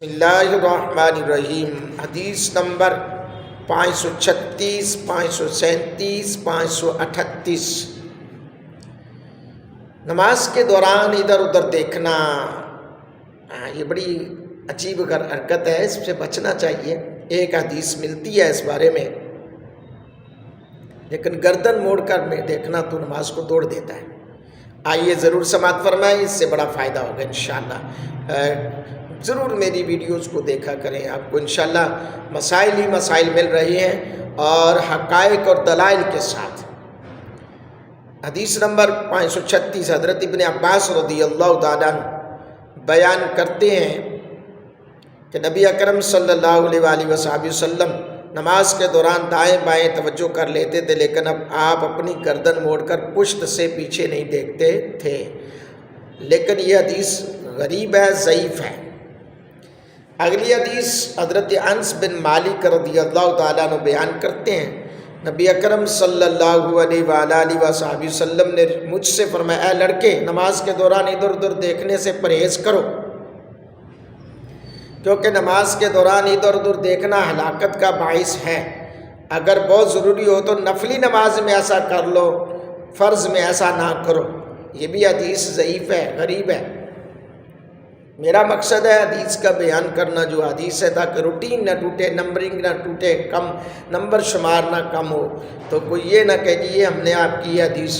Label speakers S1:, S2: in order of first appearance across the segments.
S1: بسم اللہ الرحمن الرحیم۔ حدیث نمبر 536، 537، 538۔ نماز کے دوران ادھر ادھر دیکھنا یہ بڑی عجیب حرکت ہے، اس سے بچنا چاہیے۔ ایک حدیث ملتی ہے اس بارے میں، لیکن گردن موڑ کر میں دیکھنا تو نماز کو توڑ دیتا ہے۔ آئیے ضرور سماعت فرمائیں، اس سے بڑا فائدہ ہوگا انشاءاللہ۔ ضرور میری ویڈیوز کو دیکھا کریں، آپ کو انشاءاللہ مسائل ہی مسائل مل رہے ہیں اور حقائق اور دلائل کے ساتھ۔ حدیث نمبر 536، حضرت ابن عباس رضی اللہ تعالیٰ عنہ بیان کرتے ہیں کہ نبی اکرم صلی اللہ علیہ وآلہ وسلم نماز کے دوران دائیں بائیں توجہ کر لیتے تھے، لیکن اب آپ اپنی گردن موڑ کر پشت سے پیچھے نہیں دیکھتے تھے۔ لیکن یہ حدیث غریب ہے، ضعیف ہے۔ اگلی حدیث حضرت انس بن مالک رضی اللہ تعالیٰ عنہ بیان کرتے ہیں، نبی اکرم صلی اللہ علیہ وآلہ وسلم نے مجھ سے فرمایا، اے لڑکے، نماز کے دوران ادھر ادھر دیکھنے سے پرہیز کرو، کیونکہ نماز کے دوران ادھر ادھر دیکھنا ہلاکت کا باعث ہے۔ اگر بہت ضروری ہو تو نفلی نماز میں ایسا کر لو، فرض میں ایسا نہ کرو۔ یہ بھی حدیث ضعیف ہے، غریب ہے۔ میرا مقصد ہے حدیث کا بیان کرنا، جو حدیث ہے، تاکہ روٹین نہ ٹوٹے، نمبرنگ نہ ٹوٹے، کم نمبر شمار نہ کم ہو، تو کوئی یہ نہ کہ جی ہم نے آپ کی حدیث،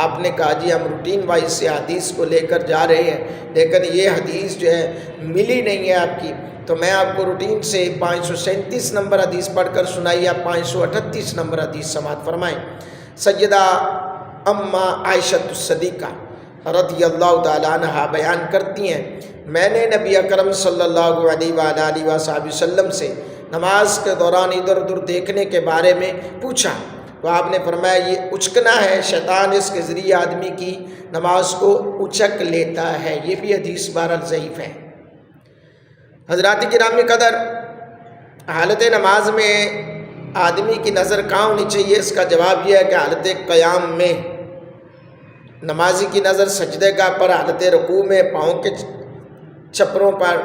S1: آپ نے کہا جی ہم روٹین وائز سے حدیث کو لے کر جا رہے ہیں، لیکن یہ حدیث جو ہے ملی نہیں ہے آپ کی، تو میں آپ کو روٹین سے 537 نمبر حدیث پڑھ کر سنائی، آپ 538 نمبر حدیث سماعت فرمائیں۔ سیدہ اماں عائشہ الصدیقہ رضی اللہ تعالیٰ عنہ بیان کرتی ہیں، میں نے نبی اکرم صلی اللہ علیہ وآلہ وسلم سے نماز کے دوران ادھر ادھر دیکھنے کے بارے میں پوچھا، تو آپ نے فرمایا یہ اچکنا ہے، شیطان اس کے ذریعے آدمی کی نماز کو اچک لیتا ہے۔ یہ بھی حدیث بہرحال ضعیف ہے۔ حضرات گرامی قدر، حالت نماز میں آدمی کی نظر کہاں ہونی چاہیے؟ اس کا جواب یہ ہے کہ حالت قیام میں نمازی کی نظر سجدے گاہ پر، حالت رکوع میں پاؤں کے چھپروں پر،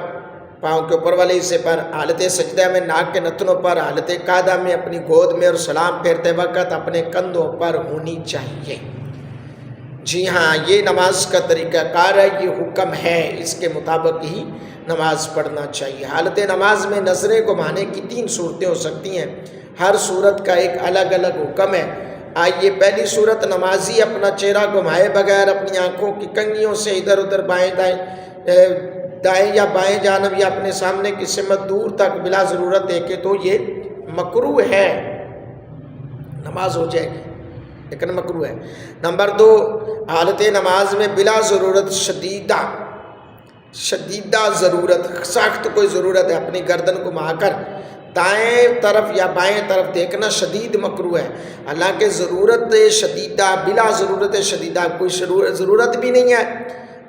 S1: پاؤں کے اوپر والے حصے پر، حالت سجدہ میں ناک کے نتنوں پر، حالت قعدہ میں اپنی گود میں، اور سلام پھیرتے وقت اپنے کندھوں پر ہونی چاہیے۔ جی ہاں، یہ نماز کا طریقہ کار ہے، یہ حکم ہے، اس کے مطابق ہی نماز پڑھنا چاہیے۔ حالت نماز میں نظریں گھمانے کی 3 صورتیں ہو سکتی ہیں، ہر صورت کا ایک الگ الگ حکم ہے۔ آئیے پہلی صورت، نمازی اپنا چہرہ گھمائے بغیر اپنی آنکھوں کی کنگھیوں سے ادھر ادھر دائیں یا بائیں جانب یا اپنے سامنے کی سمت دور تک بلا ضرورت دیکھے تو یہ مکروہ ہے، نماز ہو جائے گی لیکن مکروہ ہے۔ نمبر 2، حالت نماز میں بلا ضرورت شدیدہ ضرورت، سخت کوئی ضرورت ہے، اپنی گردن گھما کر دائیں طرف یا بائیں طرف دیکھنا شدید مکروہ ہے۔ حالانکہ ضرورت شدیدہ، بلا ضرورت شدیدہ کوئی ضرورت بھی نہیں ہے،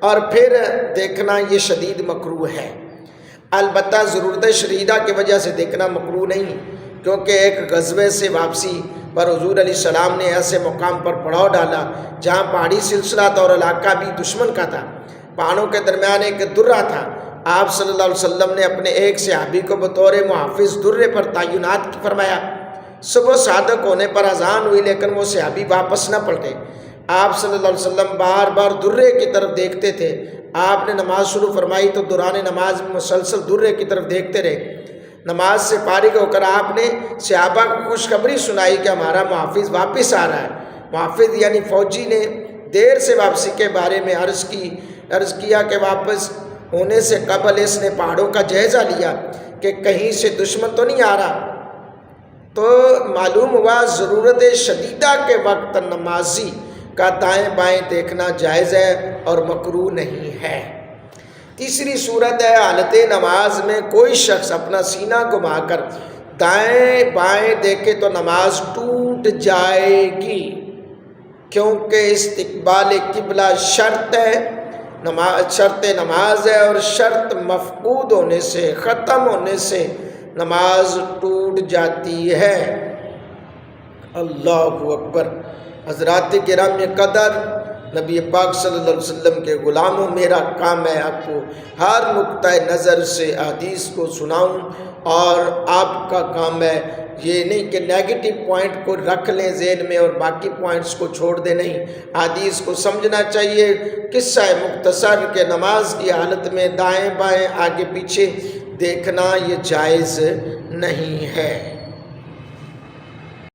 S1: اور پھر دیکھنا یہ شدید مکروہ ہے۔ البتہ ضرورت شدیدہ کی وجہ سے دیکھنا مکروہ نہیں، کیونکہ ایک غزوے سے واپسی پر حضور علیہ السلام نے ایسے مقام پر پڑاؤ ڈالا جہاں پہاڑی سلسلہ تھا اور علاقہ بھی دشمن کا تھا، پہاڑوں کے درمیان ایک درہ تھا۔ آپ صلی اللہ علیہ وسلم نے اپنے ایک صحابی کو بطور محافظ درے پر تعینات فرمایا۔ صبح صادق ہونے پر اذان ہوئی، لیکن وہ صحابی واپس نہ پلٹے۔ آپ صلی اللہ علیہ وسلم بار بار درے کی طرف دیکھتے تھے۔ آپ نے نماز شروع فرمائی تو دوران نماز میں مسلسل درے کی طرف دیکھتے رہے۔ نماز سے فارغ ہو کر آپ نے صحابہ کو خوشخبری سنائی کہ ہمارا محافظ واپس آ رہا ہے۔ محافظ یعنی فوجی نے دیر سے واپسی کے بارے میں عرض کیا کہ واپس ہونے سے قبل اس نے پہاڑوں کا جائزہ لیا کہ کہیں سے دشمن تو نہیں آ رہا، تو معلوم ہوا ضرورت شدیدہ کے وقت نمازی کا دائیں بائیں دیکھنا جائز ہے اور مکروہ نہیں ہے۔ تیسری صورت ہے، حالت نماز میں کوئی شخص اپنا سینہ گھما کر دائیں بائیں دیکھے تو نماز ٹوٹ جائے گی، کیونکہ استقبال قبلہ شرط نماز ہے، اور شرط مفقود ہونے سے، ختم ہونے سے نماز ٹوٹ جاتی ہے۔ اللہ اکبر۔ حضرات گرامی قدر، نبی پاک صلی اللہ علیہ وسلم کے غلاموں، میرا کام ہے آپ کو ہر نقطہ نظر سے حدیث کو سناؤں، اور آپ کا کام ہے یہ نہیں کہ نیگیٹو پوائنٹ کو رکھ لیں ذہن میں اور باقی پوائنٹس کو چھوڑ دیں، نہیں، حدیث کو سمجھنا چاہیے۔ قصہ مختصر کہ نماز کی حالت میں دائیں بائیں آگے پیچھے دیکھنا یہ جائز نہیں ہے۔